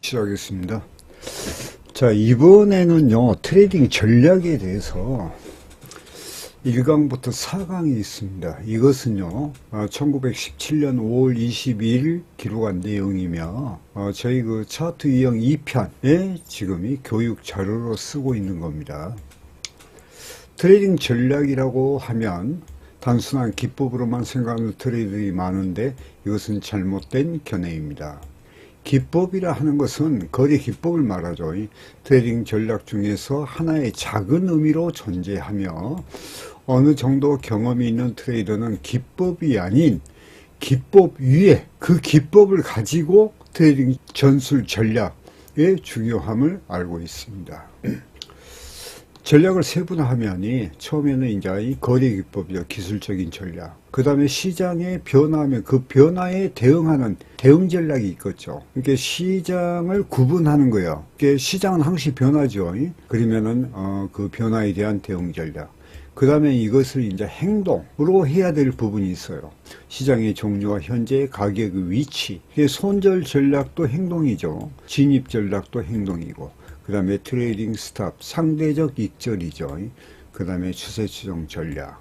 시작하겠습니다. 자, 이번에는요, 트레이딩 전략에 대해서 1강부터 4강이 있습니다. 이것은요, 1917년 5월 22일 기록한 내용이며, 저희 그 차트 유형 2편에 지금 이 교육 자료로 쓰고 있는 겁니다. 트레이딩 전략이라고 하면 단순한 기법으로만 생각하는 트레이더들이 많은데 이것은 잘못된 견해입니다. 기법이라 하는 것은 거래 기법을 말하죠. 트레이딩 전략 중에서 하나의 작은 의미로 존재하며 어느 정도 경험이 있는 트레이더는 기법이 아닌 기법 위에 그 기법을 가지고 트레이딩 전술 전략의 중요함을 알고 있습니다. 전략을 세분화하면 처음에는 이제 이 거래 기법이죠. 기술적인 전략. 그 다음에 시장에 변화하면 그 변화에 대응하는 대응 전략이 있겠죠. 이게 시장을 구분하는 거예요. 이게 시장은 항시 변하죠. 그러면은 그 변화에 대한 대응 전략. 그 다음에 이것을 이제 행동으로 해야 될 부분이 있어요. 시장의 종류와 현재 가격의 위치. 이게 손절 전략도 행동이죠. 진입 전략도 행동이고. 그 다음에 트레이딩 스탑, 상대적 익절이죠. 그 다음에 추세 추종 전략.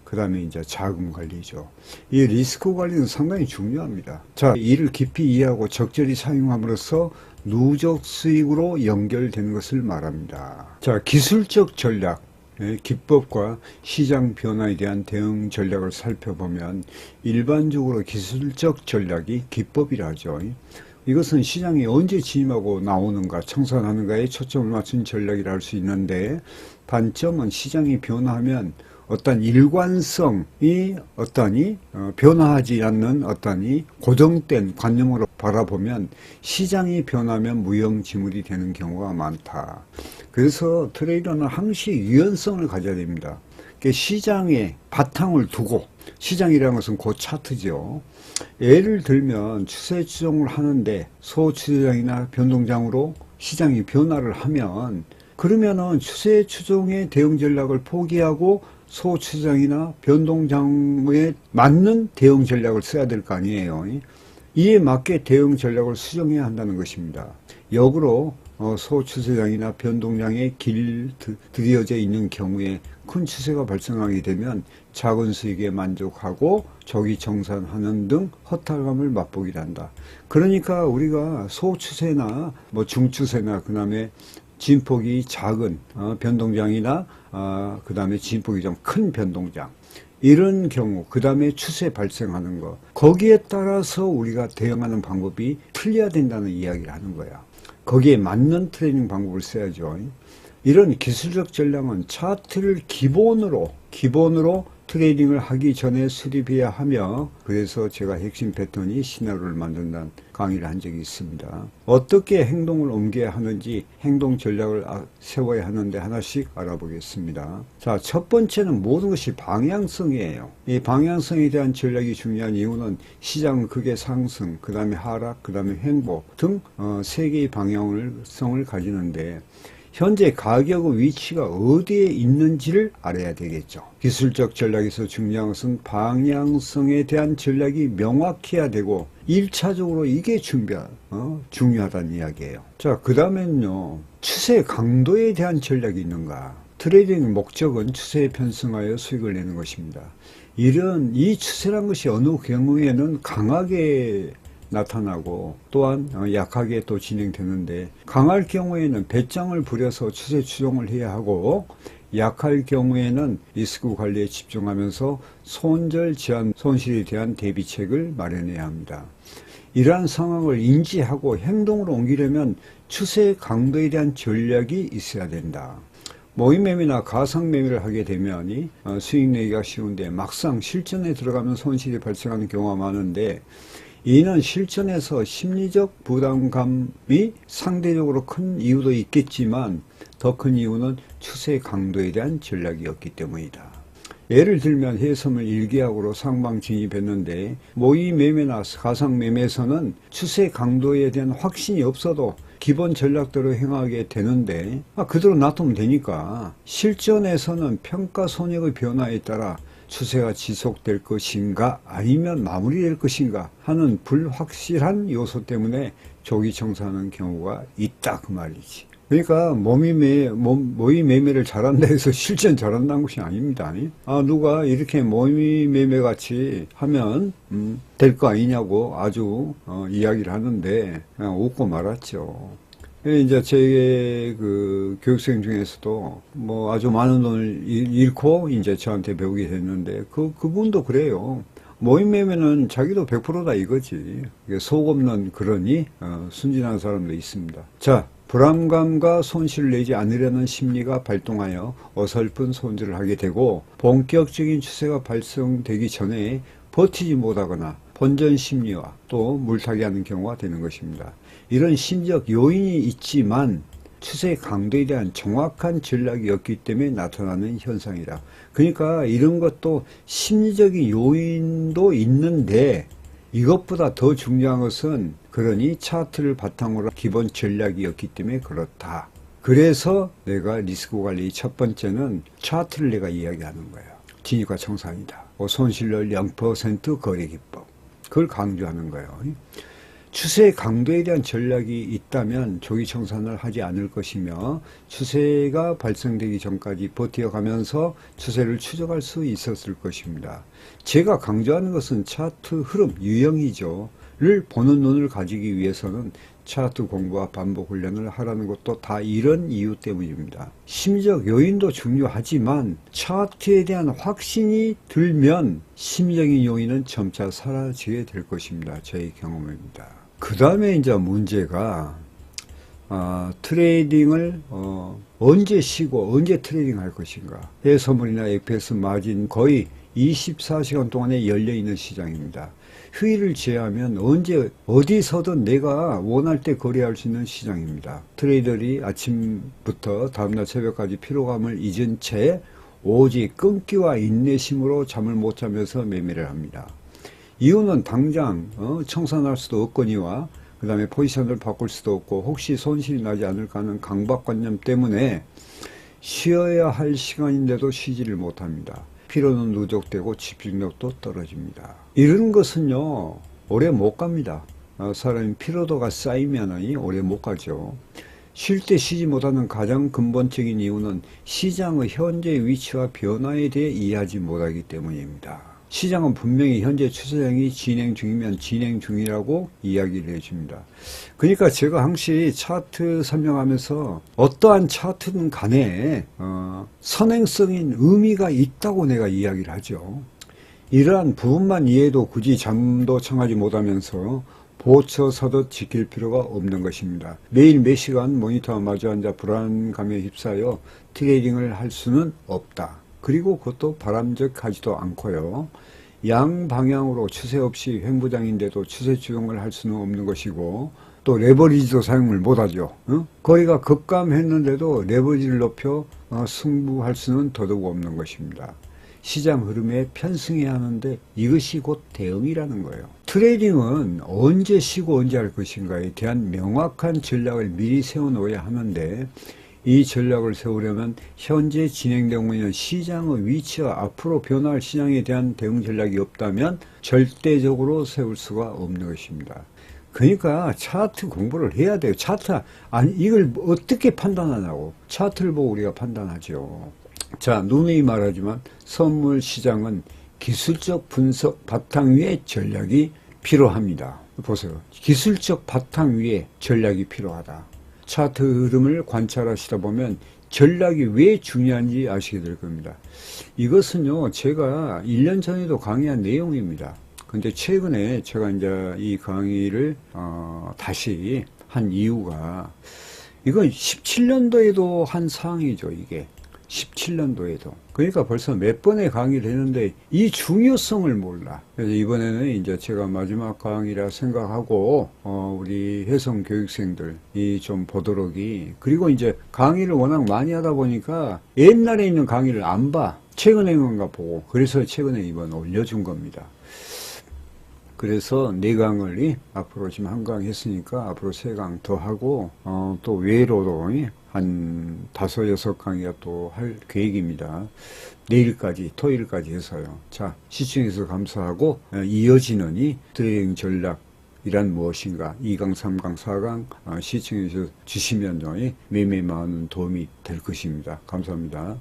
그 다음에 이제 자금 관리죠. 이 리스크 관리는 상당히 중요합니다. 자, 이를 깊이 이해하고 적절히 사용함으로써 누적 수익으로 연결되는 것을 말합니다. 자, 기술적 전략. 기법과 시장 변화에 대한 대응 전략을 살펴보면 일반적으로 기술적 전략이 기법이라 하죠. 이것은 시장에 언제 진입하고 나오는가, 청산하는가에 초점을 맞춘 전략이라 할 수 있는데 단점은 시장이 변화하면 어떤 일관성이 변화하지 않는 고정된 관념으로 바라보면 시장이 변하면 무용지물이 되는 경우가 많다. 그래서 트레이더는 항시 유연성을 가져야 됩니다. 시장에 바탕을 두고, 시장이라는 것은 그 차트죠. 예를 들면 추세 추종을 하는데 소추세장이나 변동장으로 시장이 변화를 하면 그러면은 추세 추종의 대응 전략을 포기하고 소추세장이나 변동장에 맞는 대응 전략을 써야 될 거 아니에요. 이에 맞게 대응 전략을 수정해야 한다는 것입니다. 역으로 소추세장이나 변동장에 들여져 있는 경우에 큰 추세가 발생하게 되면 작은 수익에 만족하고 조기 정산하는 등 허탈감을 맛보게 한다. 그러니까 우리가 소추세나 중추세나 그 다음에 진폭이 작은 변동장이나 그 다음에 진폭이 좀 큰 변동장 이런 경우 그 다음에 추세 발생하는 거 거기에 따라서 우리가 대응하는 방법이 틀려야 된다는 이야기를 하는 거야. 거기에 맞는 트레이닝 방법을 써야죠. 이런 기술적 전략은 차트를 기본으로 트레이딩을 하기 전에 수립해야 하며 그래서 제가 핵심 패턴이 시나리오를 만든다는 강의를 한 적이 있습니다. 어떻게 행동을 옮겨야 하는지 행동 전략을 세워야 하는데 하나씩 알아보겠습니다. 자, 첫 번째는 모든 것이 방향성이에요. 이 방향성에 대한 전략이 중요한 이유는 시장은 크게 상승, 그 다음에 하락, 그 다음에 횡보 등 세 개의 방향성을 가지는데 현재 가격의 위치가 어디에 있는지를 알아야 되겠죠. 기술적 전략에서 중요한 것은 방향성에 대한 전략이 명확해야 되고 1차적으로 이게 중요하다는 이야기예요. 자, 그 다음엔요. 추세 강도에 대한 전략이 있는가. 트레이딩 목적은 추세에 편승하여 수익을 내는 것입니다. 이 추세란 것이 어느 경우에는 강하게 나타나고 또한 약하게 또 진행되는데 강할 경우에는 배짱을 부려서 추세 추종을 해야 하고 약할 경우에는 리스크 관리에 집중하면서 손절 제한 손실에 대한 대비책을 마련해야 합니다. 이러한 상황을 인지하고 행동으로 옮기려면 추세 강도에 대한 전략이 있어야 된다. 모임매매나 가상매매를 하게 되면 수익 내기가 쉬운데 막상 실전에 들어가면 손실이 발생하는 경우가 많은데 이는 실전에서 심리적 부담감이 상대적으로 큰 이유도 있겠지만 더 큰 이유는 추세 강도에 대한 전략이었기 때문이다. 예를 들면 해섬을 일계약으로 상방 진입했는데 모의 매매나 가상 매매에서는 추세 강도에 대한 확신이 없어도 기본 전략대로 행하게 되는데 그대로 놔두면 되니까 실전에서는 평가 손익의 변화에 따라 추세가 지속될 것인가 아니면 마무리될 것인가 하는 불확실한 요소 때문에 조기 청산하는 경우가 있다 그 말이지. 그러니까 모의 매매를 잘한다 해서 실전 잘한다는 것이 아닙니다. 누가 이렇게 모의 매매 같이 하면 될 거 아니냐고 아주 이야기를 하는데 그냥 웃고 말았죠. 이제 제 그 교육생 중에서도 뭐 아주 많은 돈을 잃고 이제 저한테 배우게 됐는데 그분도 그래요. 모의 매매는 자기도 100%다 이거지. 속 없는 그러니 순진한 사람도 있습니다. 자, 불안감과 손실을 내지 않으려는 심리가 발동하여 어설픈 손질을 하게 되고 본격적인 추세가 발생되기 전에 버티지 못하거나 본전 심리와 또 물타기 하는 경우가 되는 것입니다. 이런 심리적 요인이 있지만 추세 강도에 대한 정확한 전략이 없기 때문에 나타나는 현상이다. 그러니까 이런 것도 심리적인 요인도 있는데 이것보다 더 중요한 것은 그러니 차트를 바탕으로 기본 전략이 없기 때문에 그렇다. 그래서 내가 리스크 관리 첫 번째는 차트를 내가 이야기하는 거예요. 진입과 청산이다. 손실률 0% 거래 기법. 그걸 강조하는 거예요. 추세 강도에 대한 전략이 있다면 조기 청산을 하지 않을 것이며 추세가 발생되기 전까지 버텨가면서 추세를 추적할 수 있었을 것입니다. 제가 강조하는 것은 차트 흐름, 유형이죠. 를 보는 눈을 가지기 위해서는 차트 공부와 반복 훈련을 하라는 것도 다 이런 이유 때문입니다. 심리적 요인도 중요하지만 차트에 대한 확신이 들면 심리적인 요인은 점차 사라지게 될 것입니다. 저의 경험입니다. 그 다음에 이제 문제가 트레이딩을 언제 쉬고 언제 트레이딩 할 것인가. 해서물이나 FX 마진 거의 24시간 동안에 열려있는 시장입니다. 휴일을 제외하면 언제 어디서든 내가 원할 때 거래할 수 있는 시장입니다. 트레이더들이 아침부터 다음날 새벽까지 피로감을 잊은 채 오직 끈기와 인내심으로 잠을 못 자면서 매매를 합니다. 이유는 당장 청산할 수도 없거니와 그 다음에 포지션을 바꿀 수도 없고 혹시 손실이 나지 않을까 하는 강박관념 때문에 쉬어야 할 시간인데도 쉬지를 못합니다. 피로는 누적되고 집중력도 떨어집니다. 이런 것은요 오래 못 갑니다. 사람이 피로도가 쌓이면 오래 못 가죠. 쉴 때 쉬지 못하는 가장 근본적인 이유는 시장의 현재 위치와 변화에 대해 이해하지 못하기 때문입니다. 시장은 분명히 현재 추세장이 진행 중이면 진행 중이라고 이야기를 해줍니다. 그러니까 제가 항시 차트 설명하면서 어떠한 차트든 간에 선행성인 의미가 있다고 내가 이야기를 하죠. 이러한 부분만 이해해도 굳이 잠도 청하지 못하면서 보쳐 서듯 지킬 필요가 없는 것입니다. 매일 몇 시간 모니터와 마주 앉아 불안감에 휩싸여 트레이딩을 할 수는 없다. 그리고 그것도 바람직하지도 않고요. 양방향으로 추세 없이 횡보장인데도 추세 추종을 할 수는 없는 것이고 또 레버리지도 사용을 못하죠. 거리가 급감했는데도 레버리지를 높여 승부할 수는 더더욱 없는 것입니다. 시장 흐름에 편승해야 하는데 이것이 곧 대응이라는 거예요. 트레이딩은 언제 쉬고 언제 할 것인가에 대한 명확한 전략을 미리 세워놓아야 하는데 이 전략을 세우려면 현재 진행되고 있는 시장의 위치와 앞으로 변화할 시장에 대한 대응 전략이 없다면 절대적으로 세울 수가 없는 것입니다. 그러니까 차트 공부를 해야 돼요. 차트, 아니, 이걸 어떻게 판단하냐고. 차트를 보고 우리가 판단하죠. 자, 누누이 말하지만 선물 시장은 기술적 분석 바탕 위에 전략이 필요합니다. 보세요. 기술적 바탕 위에 전략이 필요하다. 차트 흐름을 관찰하시다 보면 전략이 왜 중요한지 아시게 될 겁니다. 이것은요, 제가 1년 전에도 강의한 내용입니다. 근데 최근에 제가 이제 이 강의를 다시 한 이유가 이건 17년도에도 한 사항이죠, 이게. 17년도에도. 그러니까 벌써 몇 번의 강의를 했는데 이 중요성을 몰라. 그래서 이번에는 이제 제가 마지막 강의라 생각하고 우리 혜성 교육생들이 좀 보도록이, 그리고 이제 강의를 워낙 많이 하다 보니까 옛날에 있는 강의를 안 봐. 최근에 있는 건가 보고. 그래서 최근에 이번 올려준 겁니다. 그래서 4강을 앞으로 지금 한 강 했으니까 앞으로 3강 더 하고 또 외로도 한 5, 6강의가 또 할 계획입니다. 내일까지, 토요일까지 해서요. 자, 시청해주셔서 감사하고, 이어지는 이 트레이딩 전략이란 무엇인가, 2강, 3강, 4강 시청해 주시면요, 매매 많은 도움이 될 것입니다. 감사합니다.